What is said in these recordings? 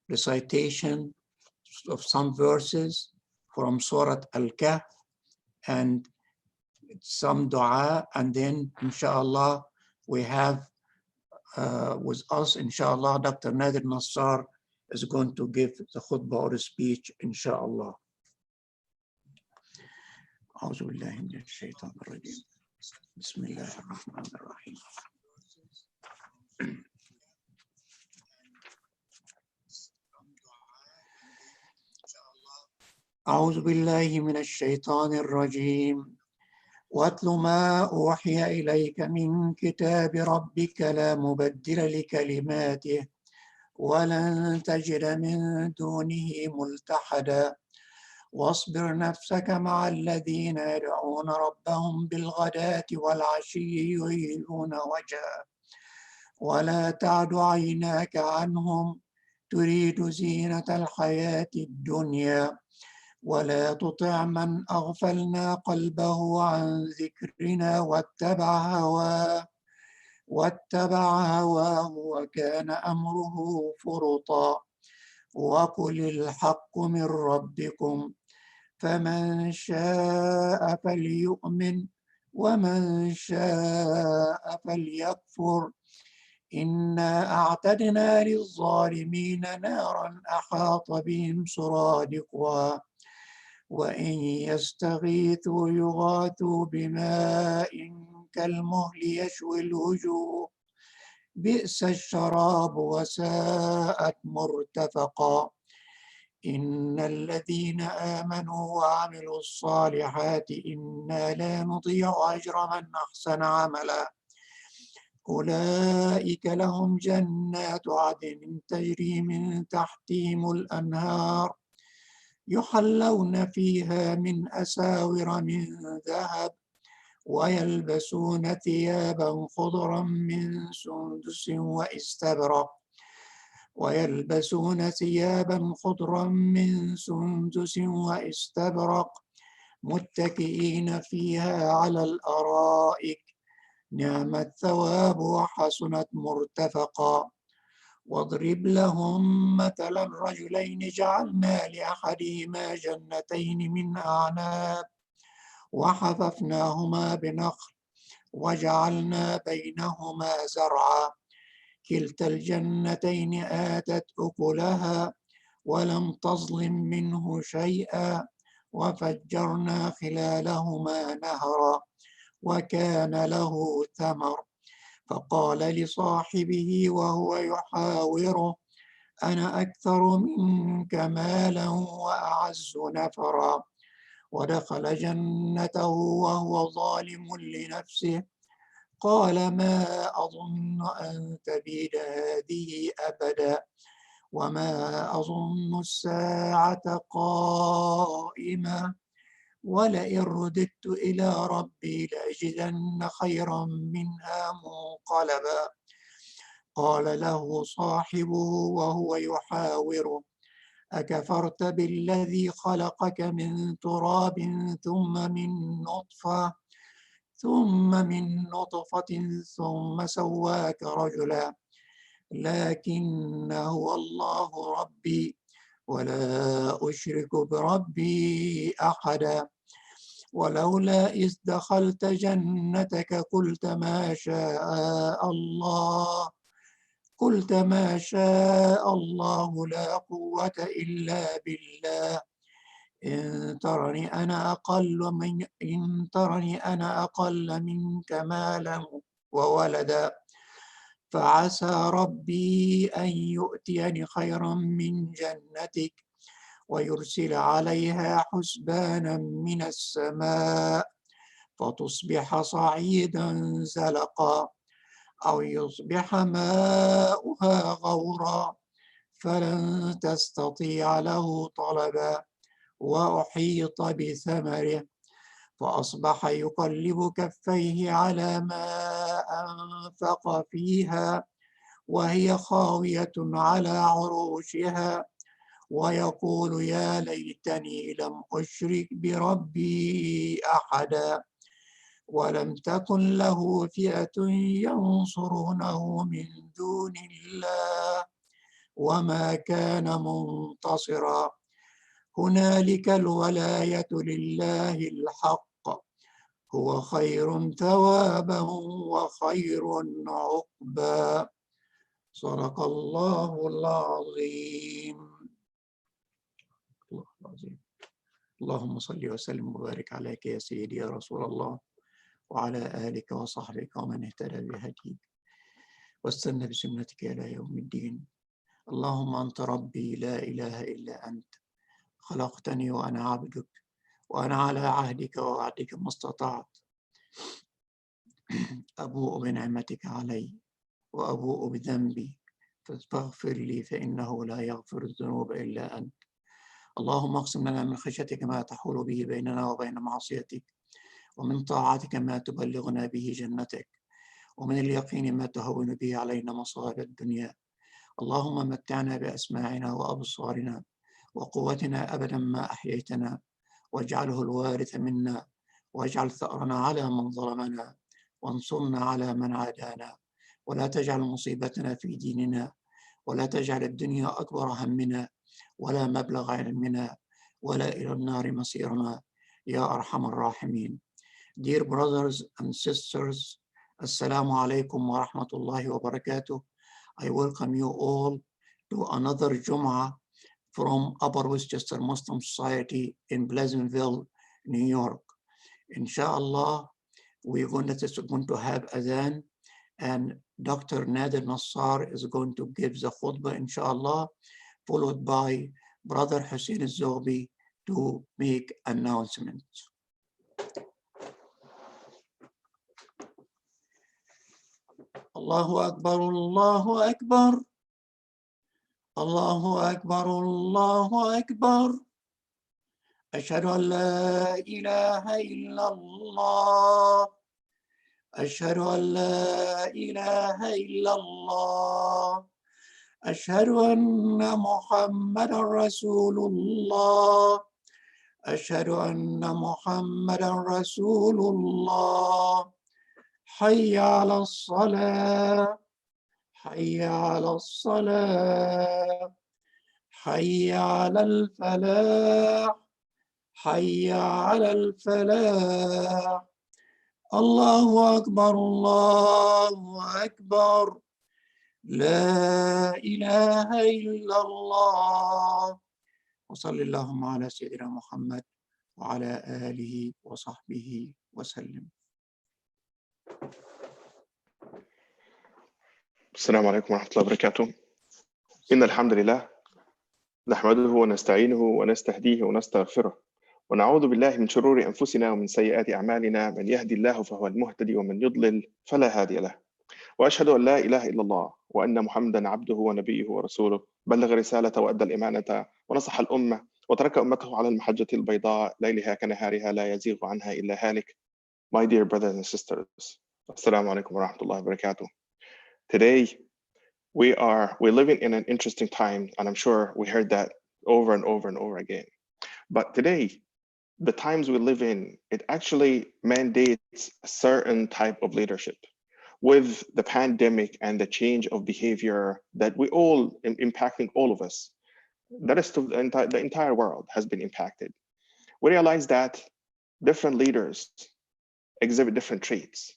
recitation of some verses from Surah Al-Kahf and some dua, and then inshallah we have with us inshallah Dr. Nader Nassar is going to give the khutbah or speech inshallah. أعوذ بالله من الشيطان الرجيم بسم الله الرحمن الرحيم. أعوذ بالله من الشيطان الرجيم واتل ما أوحي إليك من كتاب ربك لا مبدل لكلماته ولن تجد من دونه ملتحدا واصبر نفسك مع الذين يدعون ربهم بالغداة والعشي يريدون وجهه ولا تعد عيناك عنهم تريد زينة الحياة الدنيا ولا تطع من أغفلنا قلبه عن ذكرنا واتبع هواه وكان أمره فرطا وقل الحق من ربكم فمن شاء فليؤمن ومن شاء فليكفر إنا أعتدنا للظالمين نارا أحاط بهم سرادقها وإن يستغيثوا يغاثوا بماء كالمهل يشوي الوجوه بئس الشراب وساءت مرتفقا إن الذين آمنوا وعملوا الصالحات إنا لا نضيع أجر من أحسن عملا أولئك لهم جنات عدن تجري من تحتهم الأنهار يحلون فيها من أساور من ذهب ويلبسون ثيابا خضرا من سندس واستبرق متكئين فيها على الأرائك نعم الثواب وحسنت مرتفقا واضرب لهم مثلا رجلين جعلنا لأحدهما جنتين من أعناب وحففناهما بنخل وجعلنا بينهما زرعا كلتا الجنتين آتت أكلها ولم تظلم منه شيئا وفجرنا خلالهما نهرا وكان له ثمر فقال لصاحبه وهو يحاوره أنا أكثر منك مالا وأعز نفرا ودخل جنته وهو ظالم لنفسه قال ما أظن أن تبيد هذه أبدا وما أظن الساعة قائمة ولئن رددت إلى ربي لأجدن خيرا منها منقلبا قال له صاحبه وهو يحاوره أكفرت بالذي خلقك من تراب ثم من نطفة ثم سواك رجلا لكن هو الله ربي ولا أشرك بربي أحدا ولولا إذ دخلت جنتك قلت ما شاء الله لا قوة إلا بالله إن ترني أنا أقل منك مالا وولدا فعسى ربي أن يؤتيني خيرا من جنتك ويرسل عليها حسبانا من السماء فتصبح صعيدا زلقا أو يصبح ماؤها غورا فلن تستطيع له طلبا وأحيط بثمره فأصبح يقلب كفيه على ما أنفق فيها وهي خاوية على عروشها ويقول يا ليتني لم أشرك بربي أحدا ولم تكن له فئة ينصرونه من دون الله وما كان منتصرا هنالك الولاية لله الحق هو خير ثوابا وخير عقبا صدق الله العظيم. الله العظيم. اللهم صل وسلم وبارك عليك يا سيدي يا رسول الله وعلى آلك وصحبك ومن اهتدى بهديك واستنى بسنتك إلى يوم الدين. اللهم أنت ربي لا إله إلا أنت خلقتني وأنا عبدك وأنا على عهدك ووعدك ما استطعت أبوء بنعمتك علي وأبوء بذنبي فاغفر لي فإنه لا يغفر الذنوب إلا أنت. اللهم اقسم لنا من خشيتك ما تحول به بيننا وبين معصيتك ومن طاعتك ما تبلغنا به جنتك ومن اليقين ما تهون به علينا مصائب الدنيا. اللهم متعنا بأسماعنا وأبصارنا وقوتنا أبدا ما أحييتنا واجعله الوارث منا واجعل ثأرنا على من ظلمنا وانصرنا على من عادانا ولا تجعل مصيبتنا في ديننا ولا تجعل الدنيا أكبر همنا ولا مبلغ علمنا ولا إلى النار مصيرنا يا أرحم الراحمين. Dear brothers and sisters, Assalamu alaikum wa rahmatullahi wa barakatuh. I welcome you all to another Jum'ah from Upper Westchester Muslim Society in Pleasantville, New York. Inshallah, we're going to have adhan, and Dr. Nader Nassar is going to give the khutbah, inshallah, followed by Brother Hussein al-Zobi to make announcements. Allahu Akbar, Allahu Akbar. Allahu Akbar, Allahu Akbar. أشهد أن لا إله إلا الله. أشهد أن لا إله إلا الله. أشهد أن محمدا رسول الله. أشهد أن محمدا رسول الله. حي على الصلاة. حي على الصلاة. حي على الفلاح. حي على الفلاح. الله أكبر، الله أكبر. لا إله إلا الله. وصلى اللهم على سيدنا محمد وعلى آله وصحبه وسلم. السلام عليكم ورحمة الله وبركاته. إن الحمد لله نحمده ونستعينه ونستهديه ونستغفره ونعوذ بالله من شرور أنفسنا ومن سيئات أعمالنا. من يهدي الله فهو المهتدي ومن يضلل فلا هادي له. وأشهد أن لا إله إلا الله وأن محمدا عبده ونبيه ورسوله بلغ رسالة وأدى الإمانة ونصح الأمة وترك أمته على المحجة البيضاء ليلها كنهارها لا يزيغ عنها إلا هالك. My dear brothers and sisters, Assalamu alaikum wa rahmatullahi wa barakatuh. Today, we're living in an interesting time, and I'm sure we heard that over and over and over again. But today, the times we live in, it actually mandates a certain type of leadership. With the pandemic and the change of behavior that we all impacting all of us, that is the entire world has been impacted. We realize that different leaders exhibit different traits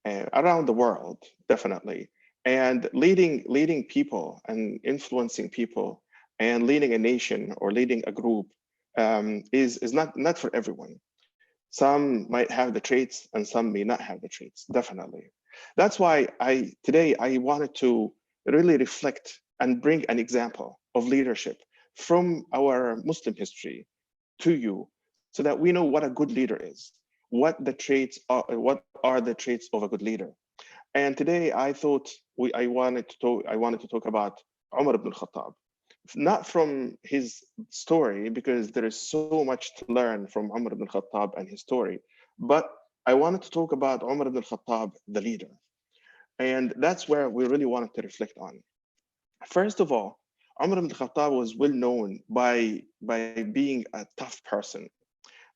around the world, definitely. And leading people and influencing people and leading a nation or leading a group is not for everyone. Some might have the traits and some may not have the traits, definitely. That's why today I wanted to really reflect and bring an example of leadership from our Muslim history to you so that we know what a good leader is, what are the traits of a good leader. And today I thought I wanted to talk about Umar ibn al-Khattab, not from his story, because there is so much to learn from Umar ibn al-Khattab and his story, but I wanted to talk about Umar ibn al-Khattab, the leader. And that's where we really wanted to reflect on. First of all, Umar ibn al-Khattab was well known by being a tough person.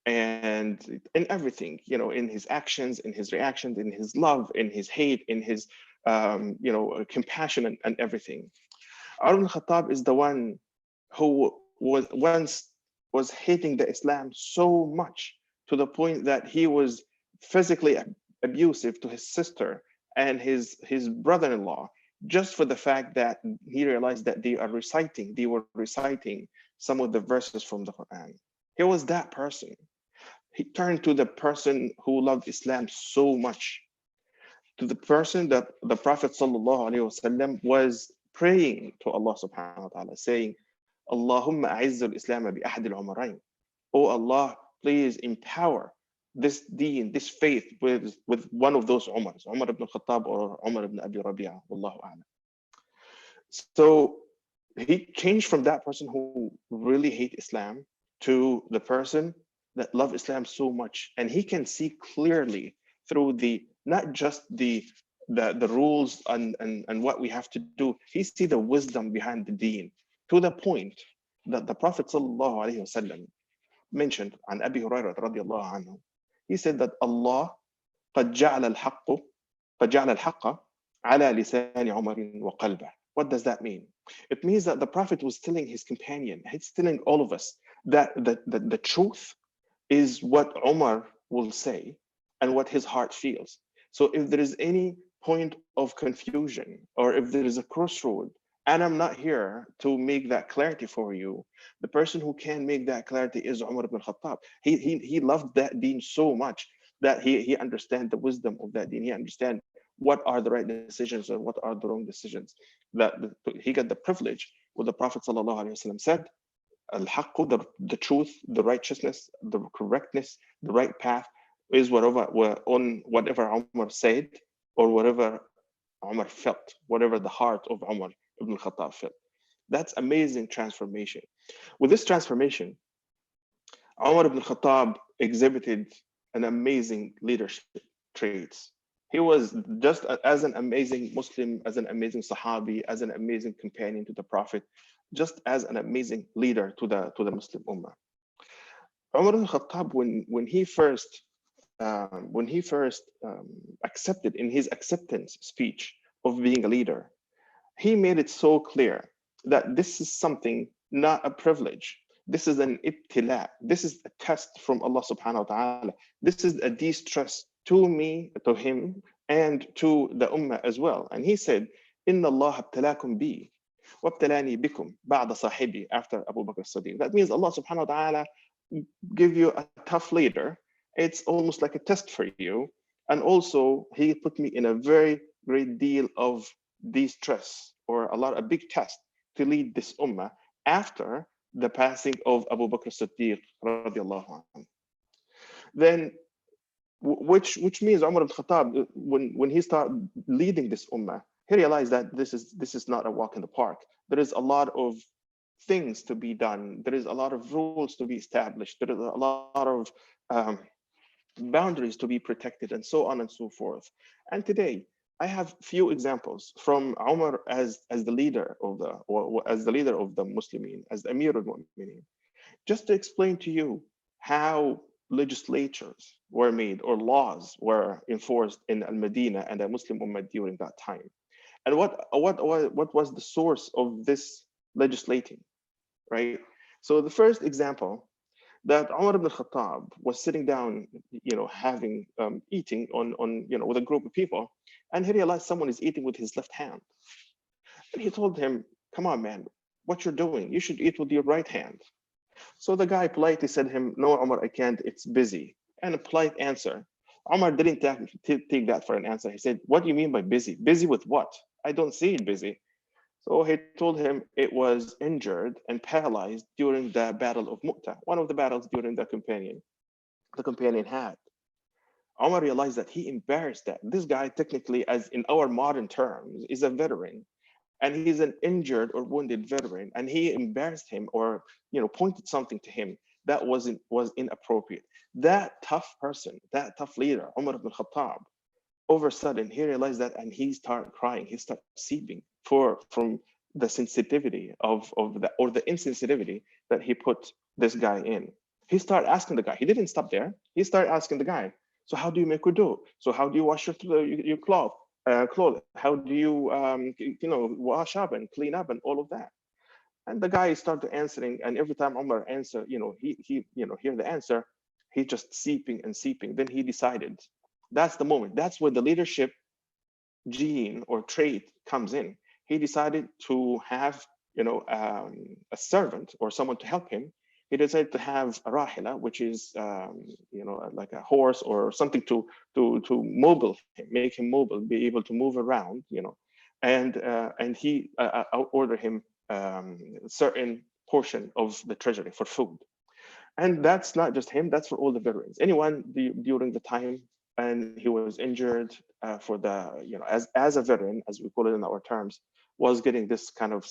And in everything, in his actions, in his reactions, in his love, in his hate, in his compassion and everything. Umar ibn Khattab is the one who was hating the Islam so much to the point that he was physically abusive to his sister and his brother-in-law, just for the fact that he realized that they were reciting some of the verses from the Quran. He was that person. He turned to the person who loved Islam so much, to the person that the Prophet ﷺ was praying to Allah subhanahu wa ta'ala, saying, Allahumma a'izz al-Islam bi ahad al-umarayn. Oh Allah, please empower this deen, this faith with one of those Umars, Umar ibn Khattab or Umar ibn Abi Rabi'ah, wallahu a'lam. So he changed from that person who really hate Islam to the person that love Islam so much, and he can see clearly through the not just the rules and what we have to do. He see the wisdom behind the deen, to the point that the Prophet ﷺ mentioned on Abi Hurairah radiallahu anhu. He said that Allah قد جعل الحق على لسان عمر وقلبه. What does that mean? It means that the Prophet was telling his companion, he's telling all of us that the truth is what Umar will say and what his heart feels. So if there is any point of confusion, or if there is a crossroad, and I'm not here to make that clarity for you, the person who can make that clarity is Umar ibn Khattab. He loved that deen so much that he understands the wisdom of that deen. He understands what are the right decisions and what are the wrong decisions. That he got the privilege what the Prophet ﷺ said, al-haqqu, the truth, the righteousness, the correctness, the right path is whatever Umar said, or whatever Umar felt, whatever the heart of Umar ibn Khattab felt. That's amazing transformation. With this transformation, Umar ibn Khattab exhibited an amazing leadership traits. He was just as an amazing Muslim, as an amazing Sahabi, as an amazing companion to the Prophet, just as an amazing leader to the Muslim Ummah. Umar ibn Khattab, when he first accepted in his acceptance speech of being a leader, he made it so clear that this is something, not a privilege. This is an ibtila. This is a test from Allah subhanahu wa ta'ala. This is a de-stress to me, to him, and to the ummah as well. And he said, Inna Allah abtalakum bi, wabtalani bikum ba'da sahibi, after Abu Bakr as-Siddiq. That means Allah subhanahu wa ta'ala give you a tough leader. It's almost like a test for you. And also he put me in a very great deal of de-stress, or a big test to lead this ummah after the passing of Abu Bakr as-Siddiq radiallahu anhu. Then which means Umar ibn Khattab, when he started leading this ummah, he realized that this is not a walk in the park. There is a lot of things to be done. There is a lot of rules to be established. There is a lot of boundaries to be protected, and so on and so forth. And today, I have few examples from Umar as the leader of the Muslimin, as the Amir al-Mu'minin, just to explain to you how legislatures were made or laws were enforced in Al-Madinah and the Muslim Ummah during that time, and what was the source of this legislating, right? So the first example, that Umar ibn Khattab was sitting down, having eating on with a group of people, and he realized someone is eating with his left hand, and he told him, "Come on, man, what you're doing? You should eat with your right hand." So the guy politely said to him, "No, Umar, I can't. It's busy." And a polite answer. Umar didn't take that for an answer. He said, "What do you mean by busy? Busy with what? I don't see it busy." So he told him it was injured and paralyzed during the Battle of Mu'tah, one of the battles during the companion had. Umar realized that he embarrassed that. This guy, technically, as in our modern terms, is a veteran, and he's an injured or wounded veteran, and he embarrassed him, or pointed something to him that was inappropriate. That tough person, that tough leader, Umar ibn Khattab, over a sudden he realized that, and he started crying. He started seeping from the sensitivity of the insensitivity that he put this guy in. He started asking the guy. He didn't stop there. He started asking the guy, "So how do you make wudu? So how do you wash your cloth?" clothes? How do you, wash up and clean up and all of that? And the guy started answering, and every time Omar answer, hear the answer, he just seeping and seeping. Then he decided, that's the moment. That's where the leadership gene or trait comes in. He decided to have, a servant or someone to help him. He decided to have a rahila, which is, like a horse or something to mobile him, make him mobile, be able to move around, and he ordered him certain portion of the treasury for food. And that's not just him, that's for all the veterans. Anyone during the time and he was injured for the, as a veteran, as we call it in our terms, was getting this kind of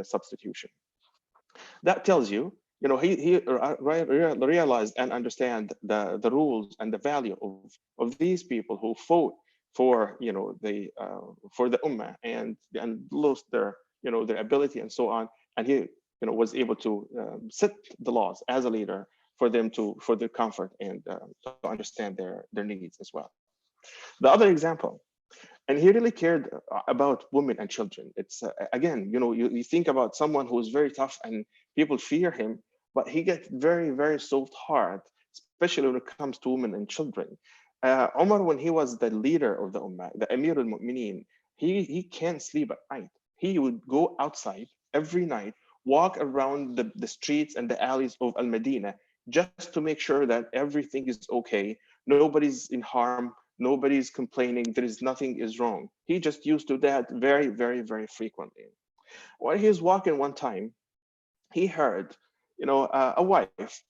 substitution. That tells you, he realized and understand the rules and the value of these people who fought for, for the ummah and lost their, their ability and so on. And he, was able to set the laws as a leader for them for their comfort and to understand their needs as well. The other example, and he really cared about women and children. It's again, you think about someone who is very tough and people fear him, but he gets very, very soft heart, especially when it comes to women and children. Omar, when he was the leader of the ummah, the Amir al-Mu'mineen, he can't sleep at night. He would go outside every night, walk around the streets and the alleys of Al-Madinah just to make sure that everything is okay, nobody's in harm, nobody's complaining, nothing is wrong. He just used to that very, very, very frequently. While he was walking one time, he heard, a wife,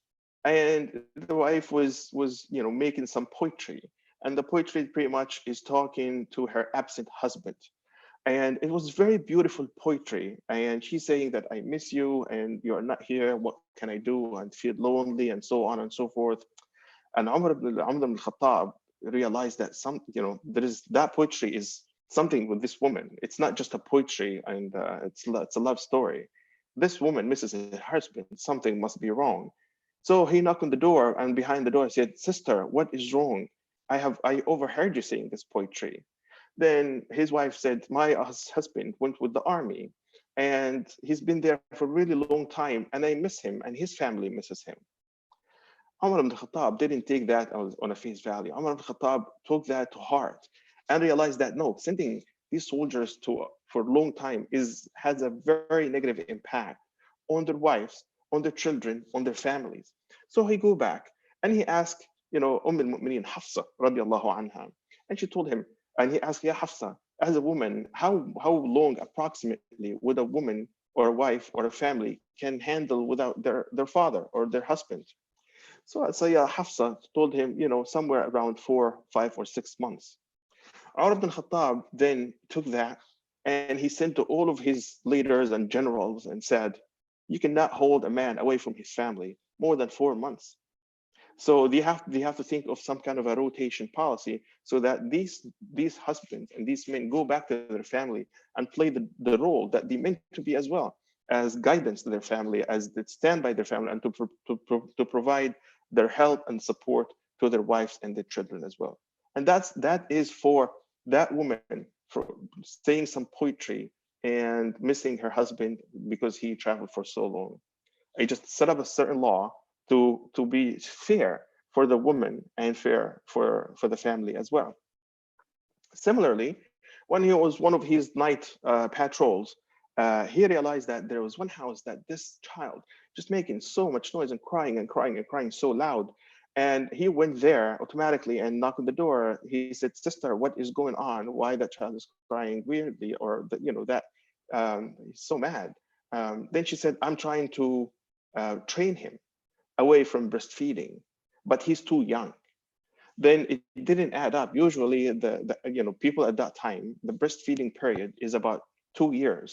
and the wife was making some poetry, and the poetry pretty much is talking to her absent husband. And it was very beautiful poetry. And she's saying that I miss you and you're not here. What can I do? And feel lonely and so on and so forth. And Umar ibn Khattab realized that there is that poetry is something with this woman. It's not just a poetry and it's a love story. This woman misses her husband. Something must be wrong. So he knocked on the door, and behind the door said, "Sister, what is wrong? I overheard you saying this poetry." Then his wife said, "My husband went with the army, and he's been there for a really long time, and I miss him, and his family misses him." Umar ibn Khattab didn't take that on a face value. Umar ibn Khattab took that to heart and realized that no, sending these soldiers for a long time has a very negative impact on their wives, on their children, on their families. So he go back and he asked, al-Mu'mineen Hafsa radiallahu anha, and she told him, and he asked, "Ya Hafsa, as a woman, how long approximately would a woman or a wife or a family can handle without their father or their husband?" So Sayyidah Hafsa told him, somewhere around 4, 5, or 6 months. Umar ibn Khattab then took that and he sent to all of his leaders and generals and said, "You cannot hold a man away from his family more than 4 months." So they have to think of some kind of a rotation policy so that these husbands and these men go back to their family and play the role that they meant to be as well, as guidance to their family, as they stand by their family, and to provide their help and support to their wives and their children as well. And that is for that woman for saying some poetry and missing her husband because he traveled for so long. I just set up a certain law to be fair for the woman and fair for the family as well. Similarly, when he was one of his night patrols, he realized that there was one house that this child just making so much noise and crying and crying and crying so loud. And he went there automatically and knocked on the door. He said, "Sister, what is going on? Why that child is crying weirdly?" Or that he's so mad. Then she said, "I'm trying to train him away from breastfeeding, but he's too young." Then it didn't add up. Usually, the people at that time, the breastfeeding period is about 2 years,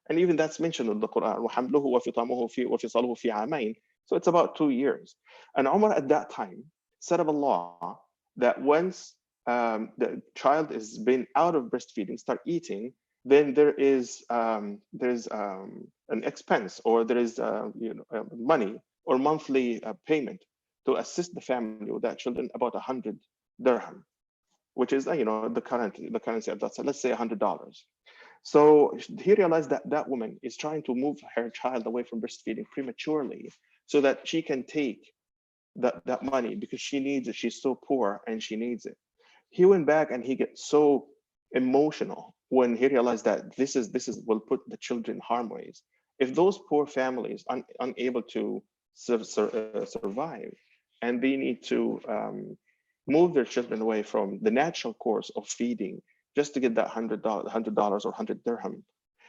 and even that's mentioned in the Quran. وَحَمْلُهُ وَفِصَالُهُ فِي عَامَيْنِ. So it's about 2 years. And Umar at that time set up a law that once the child is been out of breastfeeding, start eating, then there's an expense, or there is money or monthly payment to assist the family with that children, about 100 dirham. which is the currency at that time, let's say $100. So he realized that that woman is trying to move her child away from breastfeeding prematurely so that she can take that money because she needs it. She's so poor and she needs it. He went back and he gets so emotional when he realized that this will put the children in harm ways. If those poor families unable to survive, and they need to move their children away from the natural course of feeding just to get that $100 or 100 dirham,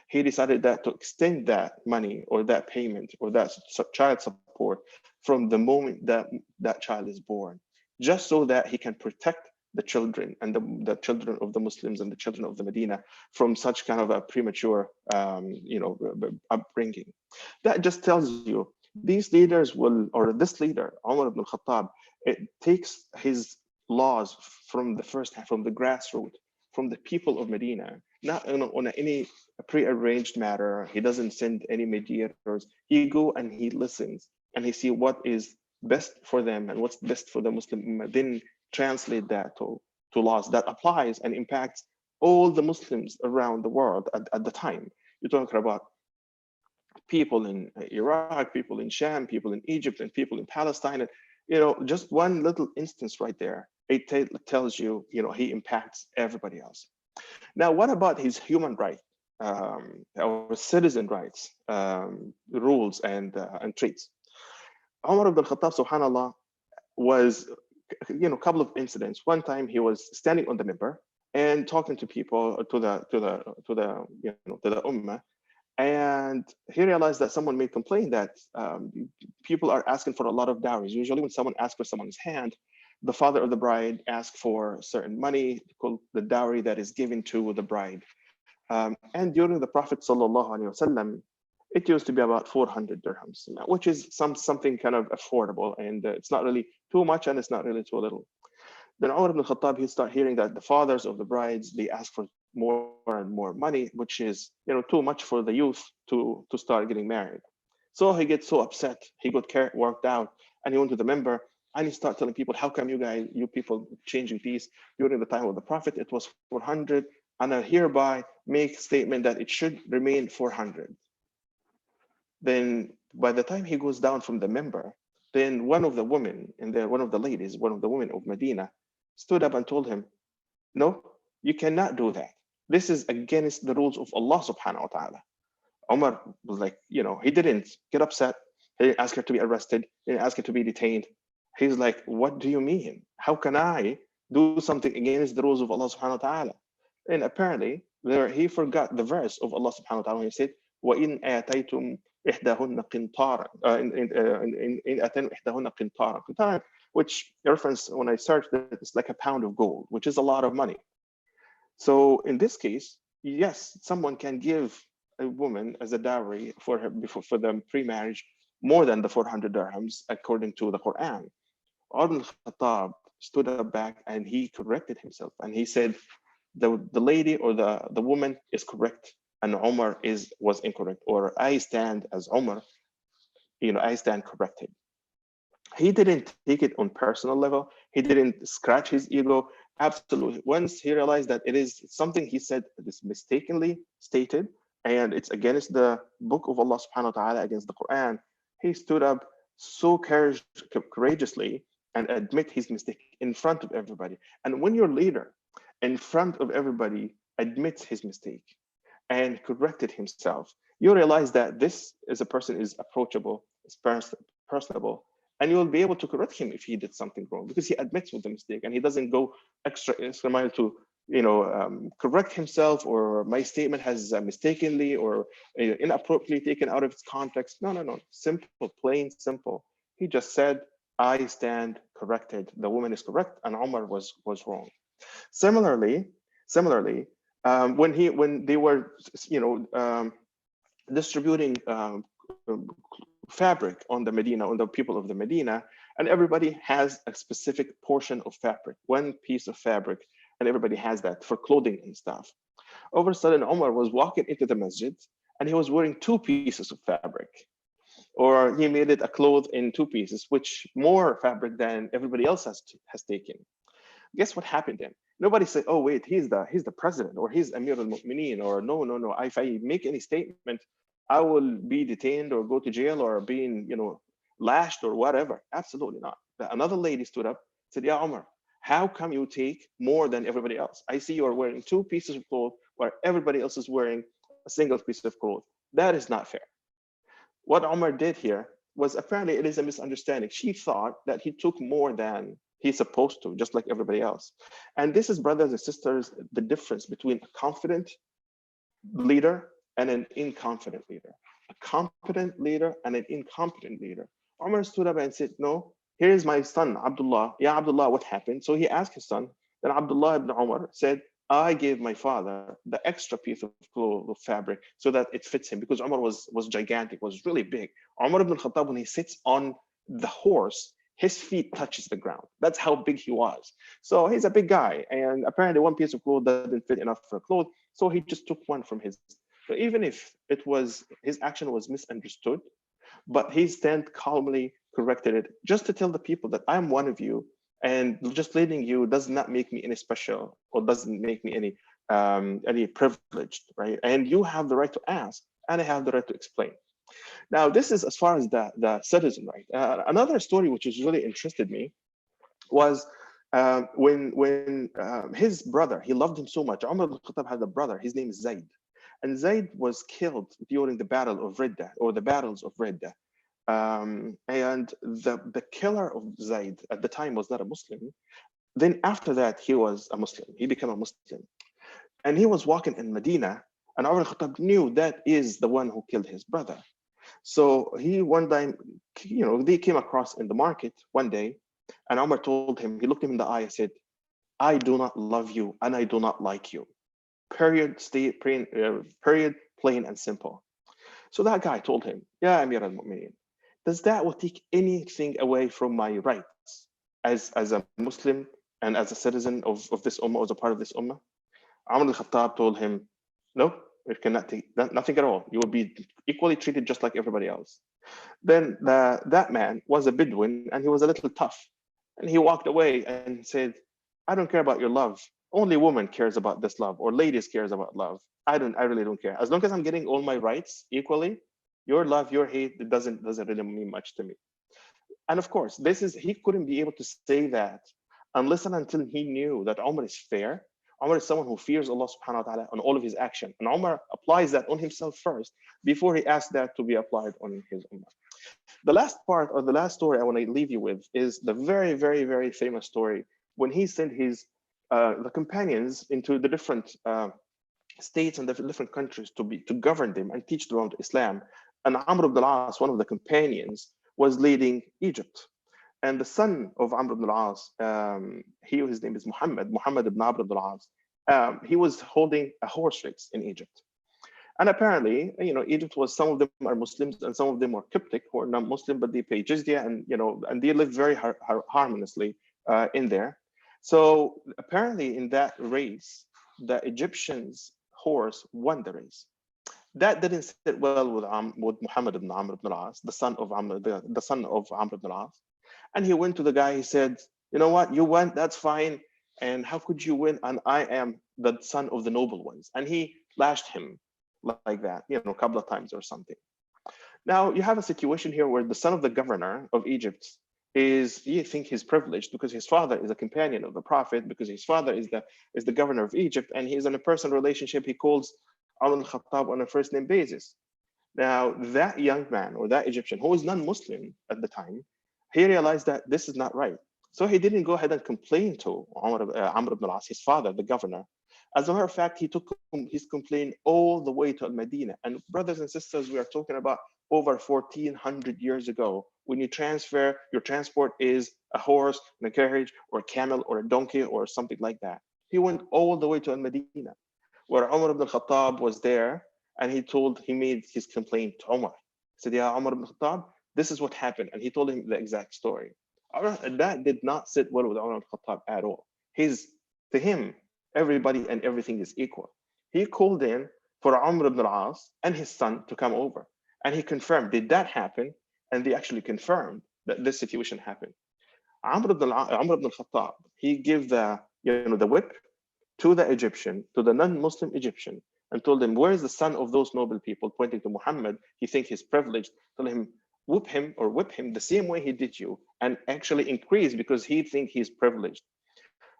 he decided that to extend that money or that payment or that child support from the moment that that child is born, just so that he can protect the children and the children of the Muslims and the children of the Medina from such kind of a premature upbringing. That just tells you these leaders will, or this leader, Umar ibn al-Khattab, it takes his laws from the from the grassroots, from the people of Medina, not on any pre-arranged matter. He doesn't send any mediators. He go and he listens and he see what is best for them and what's best for the Muslim Ummah, then translate that to laws that applies and impacts all the Muslims around the world at the time. You're talking about people in Iraq, people in Sham, people in Egypt, and people in Palestine. And, just one little instance right there, it tells you, he impacts everybody else. Now, what about his human rights, or citizen rights rules and traits? Umar ibn al-Khattab, subhanallah, was, a couple of incidents. One time he was standing on the minbar and talking to people, to the ummah, and he realized that someone made complaint that people are asking for a lot of dowries. Usually when someone asks for someone's hand, the father of the bride asks for certain money called the dowry that is given to the bride. And during the Prophet sallallahu alaihi wasallam, it used to be about 400 dirhams, which is something kind of affordable, and it's not really too much and it's not really too little. Then Umar ibn Khattab, he start hearing that the fathers of the brides, they ask for more and more money, which is too much for the youth to start getting married. So he gets so upset, he got worked out, and he went to the member and he started telling people, how come you people changing these? During the time of the Prophet, it was 400, and I hereby make statement that it should remain 400. Then by the time he goes down from the member, then one of the women, one of the ladies, one of the women of Medina, stood up and told him, no, you cannot do that. This is against the rules of Allah subhanahu wa ta'ala. Umar was like, he didn't get upset. He didn't ask her to be arrested. He didn't ask her to be detained. He's like, what do you mean? How can I do something against the rules of Allah subhanahu wa ta'ala? And apparently he forgot the verse of Allah subhanahu wa ta'ala when he said, وَإِنْ آتَيْتُمْ إِحْدَاهُنَّ قِنْطَارًا إِنْ آتَيْتُمْ إِحْدَاهُنَّ قِنْطَارًا, which reference, when I searched it, it's like a pound of gold, which is a lot of money. So in this case, yes, someone can give a woman as a dowry for the pre-marriage more than the 400 dirhams according to the Quran. Umar al-Khattab stood up back and he corrected himself and he said, the lady or the woman is correct and Umar was incorrect, or I stand as Umar, I stand corrected. He didn't take it on personal level. He didn't scratch his ego. Absolutely. Once he realized that it is something he said is mistakenly stated and it's against the book of Allah subhanahu wa ta'ala, against the Quran, he stood up so courageously and admit his mistake in front of everybody. And when your leader in front of everybody admits his mistake and corrected himself, you realize that this is a person is approachable, is personable, and you'll be able to correct him if he did something wrong because he admits with the mistake and he doesn't go extra mile to correct himself, or my statement has mistakenly or inappropriately taken out of its context. No. Simple, plain simple. He just said, I stand corrected. The woman is correct and Umar was wrong. Similarly, when they were distributing fabric on the Medina, on the people of the Medina, and everybody has a specific portion of fabric, one piece of fabric, and everybody has that for clothing and stuff. All of a sudden, Umar was walking into the masjid and he was wearing two pieces of fabric, or he made it a cloth in two pieces, which more fabric than everybody else has taken. Guess what happened then? Nobody said, oh wait, he's the president, or he's Amir al-Mu'mineen, or no. If I make any statement, I will be detained or go to jail or being, lashed or whatever. Absolutely not. Another lady stood up, said, yeah, Omar, how come you take more than everybody else? I see you're wearing 2 pieces of clothes while everybody else is wearing a single piece of clothes. That is not fair. What Omar did here was, apparently it is a misunderstanding. She thought that he took more than he's supposed to, just like everybody else. And this is, brothers and sisters, the difference between a confident leader and an inconfident leader. A competent leader and an incompetent leader. Umar stood up and said, no, here is my son, Abdullah. Yeah, Abdullah, what happened? So he asked his son. Then Abdullah ibn Umar said, I gave my father the extra piece of cloth of fabric so that it fits him, because Umar was gigantic, was really big. Umar ibn Khattab, when he sits on the horse, his feet touches the ground. That's how big he was. So he's a big guy, and apparently 1 piece of cloth doesn't fit enough for a cloth. So he just took one from his. So even if it was, his action was misunderstood, but he stand calmly corrected it, just to tell the people that I'm one of you, and just leading you does not make me any special, or doesn't make me any privileged, right? And you have the right to ask, and I have the right to explain. Now, this is as far as the citizen, right? Another story which has really interested me was when his brother, he loved him so much. Umar ibn Khattab had a brother, his name is Zayd. And Zayd was killed during the Battle of Ridda, or the battles of Ridda. And the killer of Zayd at the time was not a Muslim. Then after that, he was a Muslim. He became a Muslim. And he was walking in Medina, and Umar ibn Khattab knew that is the one who killed his brother. So he one time, they came across in the market one day, and Umar told him, he looked him in the eye and said, I do not love you and I do not like you. Period, period, plain and simple. So that guy told him, yeah, Amir al-Mu'mineen, does that will take anything away from my rights as a Muslim and as a citizen of this ummah, as a part of this ummah? Umar al-Khattab told him, no, it cannot take nothing at all. You will be equally treated just like everybody else. Then that man was a Bedouin, and he was a little tough. And he walked away and said, I don't care about your love. Only woman cares about this love, or ladies cares about love. I really don't care. As long as I'm getting all my rights equally, your love, your hate, it doesn't really mean much to me. And of course, he couldn't be able to say that unless and until he knew that Umar is fair. Umar is someone who fears Allah subhanahu wa ta'ala on all of his action. And Umar applies that on himself first before he asks that to be applied on his ummah. The last part, or the last story I want to leave you with, is the very, very, very famous story when he sent the companions into the different states and the different countries to govern them and teach them Islam. And Amr ibn al-As, one of the companions, was leading Egypt. And the son of Amr ibn al-As, his name is Muhammad ibn Amr ibn al-As, he was holding a horse race in Egypt. And apparently, Egypt was, some of them are Muslims and some of them are Coptic, who are not Muslim, but they pay jizya, and they live very harmoniously in there. So apparently in that race, the Egyptians' horse won the race. That didn't sit well with Muhammad ibn Amr ibn al-As, the son of Amr ibn al-As. And he went to the guy, he said, you know what, you won, that's fine. And how could you win? And I am the son of the noble ones. And he lashed him like that, a couple of times or something. Now you have a situation here where the son of the governor of Egypt you think he's privileged because his father is a companion of the Prophet, because his father is the governor of Egypt, and he's in a personal relationship. He calls Umar al-Khattab on a first name basis. Now that young man, or that Egyptian who was non-Muslim at the time, he realized that this is not right. So he didn't go ahead and complain to Amr ibn al-As, his father, the governor. As a matter of fact, he took his complaint all the way to Al-Madinah. And brothers and sisters, we are talking about over 1,400 years ago. When you transfer, your transport is a horse and a carriage or a camel or a donkey or something like that. He went all the way to Al-Madinah, where Umar ibn al-Khattab was there, and he made his complaint to Umar. He said, yeah, Umar ibn al-Khattab, this is what happened. And he told him the exact story. That did not sit well with Umar ibn al-Khattab at all. To him, everybody and everything is equal. He called in for Umar ibn al-As and his son to come over. And he confirmed, did that happen? And they actually confirmed that this situation happened. Umar ibn al-Khattab, he gave the whip to the Egyptian, to the non-Muslim Egyptian, and told him, where is the son of those noble people, pointing to Muhammad, he thinks he's privileged, told him, whip him the same way he did you, and actually increase because he thinks he's privileged.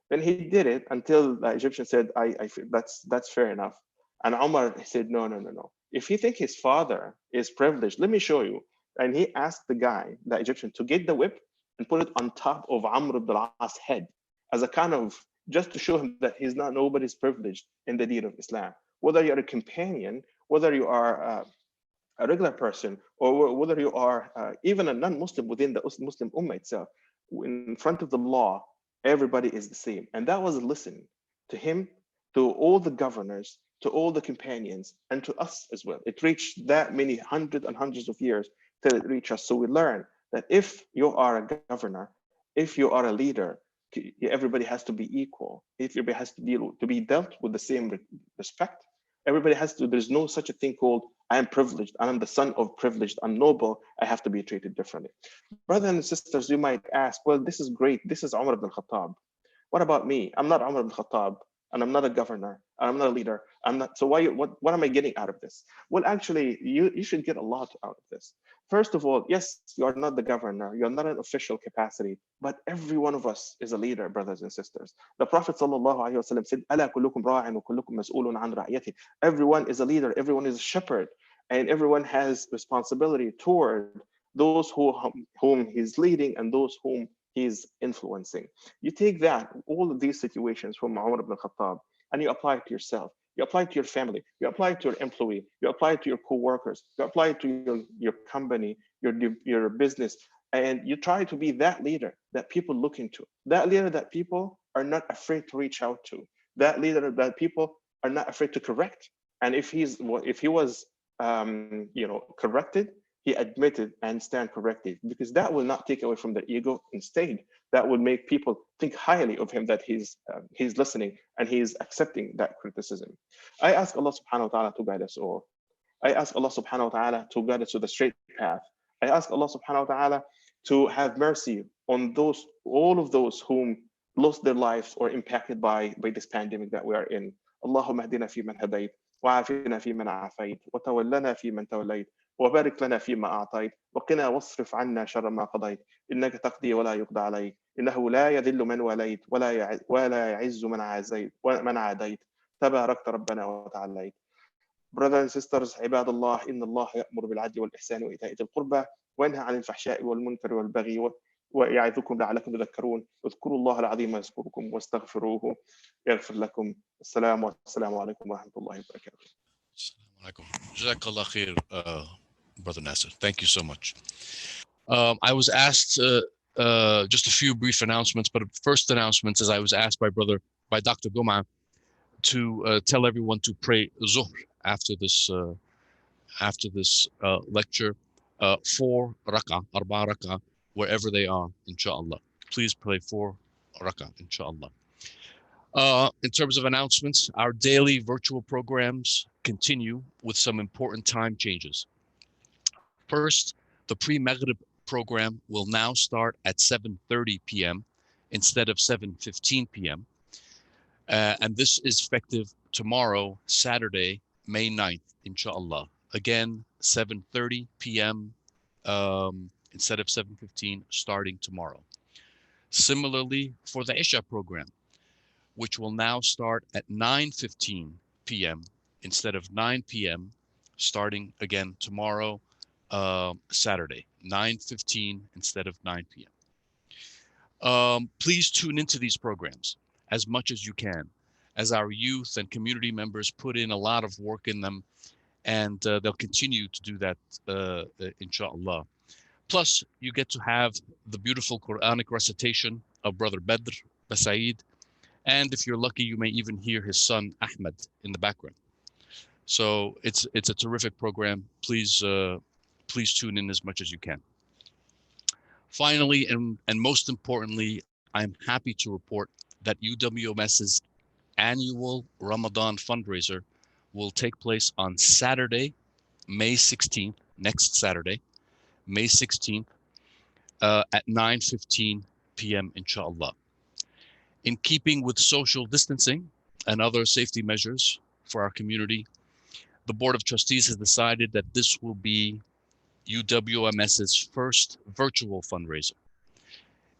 Then he did it until the Egyptian said, I feel that's fair enough. And Umar said, no. If you think his father is privileged, let me show you. And he asked the guy, the Egyptian, to get the whip and put it on top of Amr ibn al-As head as a kind of, just to show him that he's not nobody's privileged in the deen of Islam. Whether you're a companion, whether you are a regular person, or whether you are even a non-Muslim within the Muslim Ummah itself, in front of the law, everybody is the same. And that was a lesson to him, to all the governors, to all the companions, and to us as well. It reached that many hundreds and hundreds of years till it reached us. So we learn that if you are a governor, if you are a leader, everybody has to be equal. Everybody has to be dealt with the same respect. Everybody has to, there's no such a thing called, I am privileged, I'm the son of privileged, I'm noble, I have to be treated differently. Brothers and sisters, you might ask, well, this is great. This is Umar ibn Khattab. What about me? I'm not Umar ibn Khattab, and I'm not a governor, and I'm not a leader. I'm not. So what am I getting out of this? Well, actually, you should get a lot out of this. First of all, yes, you are not the governor, you're not an official capacity, but every one of us is a leader, brothers and sisters. The Prophet ﷺ said, "Ala kullukum ra'in wa kullukum mas'ulun an ra'iyati." Everyone is a leader, everyone is a shepherd, and everyone has responsibility toward those whom he's leading and those whom he's influencing. You take that, all of these situations from Umar ibn Khattab, and you apply it to yourself. You apply it to your family, you apply it to your employee, you apply it to your co-workers, you apply it to your company, your business, and you try to be that leader that people look into, that leader that people are not afraid to reach out to, that leader that people are not afraid to correct. And if he was corrected, he admitted and stand corrected, because that will not take away from the ego. Instead, that will make people think highly of him, that he's listening and he's accepting that criticism. I ask Allah subhanahu wa ta'ala to guide us all. I ask Allah subhanahu wa ta'ala to guide us to the straight path. I ask Allah subhanahu wa ta'ala to have mercy on all of those whom lost their lives or impacted by this pandemic that we are in. Allahumma hdina fi man hadayt, wa afina fi man afayt, wa tawallana fi man tawallayt, وبارك لنا فيما أعطيت وقنا واصرف عنا شر ما قضيت إنك تقضي ولا يقضى عليك إنه لا يذل من وليت ولا يعز من عاديت تباركت ربنا وتعاليت. Brothers and sisters, عباد الله, إن الله يأمر بالعدل والإحسان وإيتاء ذي القربى وينهى عن الفحشاء والمنكر والبغي ويعظكم لعلكم تذكرون. اذكروا الله العظيم يذكركم واستغفروه يغفر لكم. السلام عليكم ورحمة الله وبركاته. Jazakallah khair, Brother Nassar. Thank you so much. I was asked just a few brief announcements, but first announcements is I was asked by Dr. Goma to tell everyone to pray Zuhr after this lecture, 4 rak'ah, 4 rak'ah, wherever they are, inshallah. Please pray 4 rak'ah, inshallah. In terms of announcements, our daily virtual programs continue with some important time changes. First, the pre-Maghrib program will now start at 7:30 p.m. instead of 7:15 p.m. And this is effective tomorrow, Saturday, May 9th, inshallah. Again, 7:30 p.m. Instead of 7:15, starting tomorrow. Similarly, for the Isha program, which will now start at 9:15 p.m. instead of 9 p.m., starting again tomorrow, Saturday, 9:15 instead of 9 p.m. Please tune into these programs as much as you can, as our youth and community members put in a lot of work in them, and they'll continue to do that, inshallah. Plus, you get to have the beautiful Quranic recitation of Brother Badr Basaid, and if you're lucky, you may even hear his son Ahmed in the background. So it's a terrific program. Please tune in as much as you can. Finally, and most importantly, I'm happy to report that UWMS's annual Ramadan fundraiser will take place on Saturday, May 16th, next Saturday, May 16th, at 9:15 p.m. inshallah. In keeping with social distancing, and other safety measures for our community, the Board of Trustees has decided that this will be UWMS's first virtual fundraiser.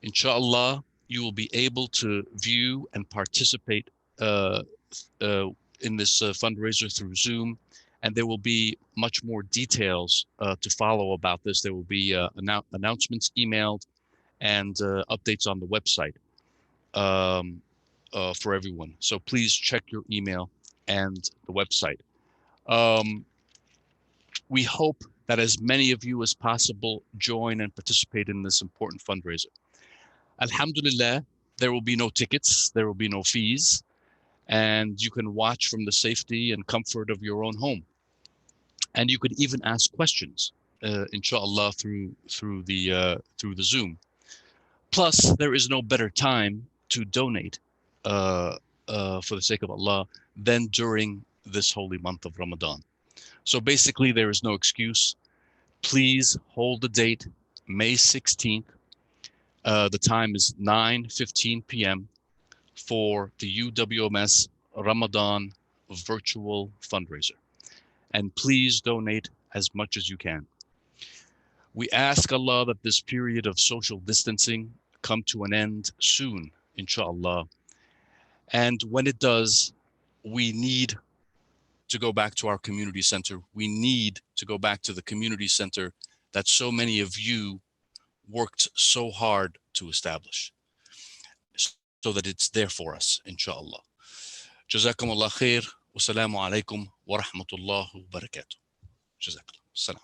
Inshallah, you will be able to view and participate in this fundraiser through Zoom, and there will be much more details to follow about this. There will be announcements emailed and updates on the website for everyone. So please check your email and the website. We hope that as many of you as possible join and participate in this important fundraiser. Alhamdulillah, there will be no tickets, there will be no fees, and you can watch from the safety and comfort of your own home. And you could even ask questions, inshallah, through the Zoom. Plus, there is no better time to donate for the sake of Allah than during this holy month of Ramadan. So basically, there is no excuse. Please hold the date, May 16th. The time is 9:15 p.m. for the UWMS Ramadan virtual fundraiser. And please donate as much as you can. We ask Allah that this period of social distancing come to an end soon, inshallah. And when it does, we need to go back to our community center. We need to go back to the community center that so many of you worked so hard to establish, so that it's there for us, inshallah. Jazakum Allah khair. Wassalamu alaikum wa rahmatullahi wa barakatuh. Jazakallah. Salam.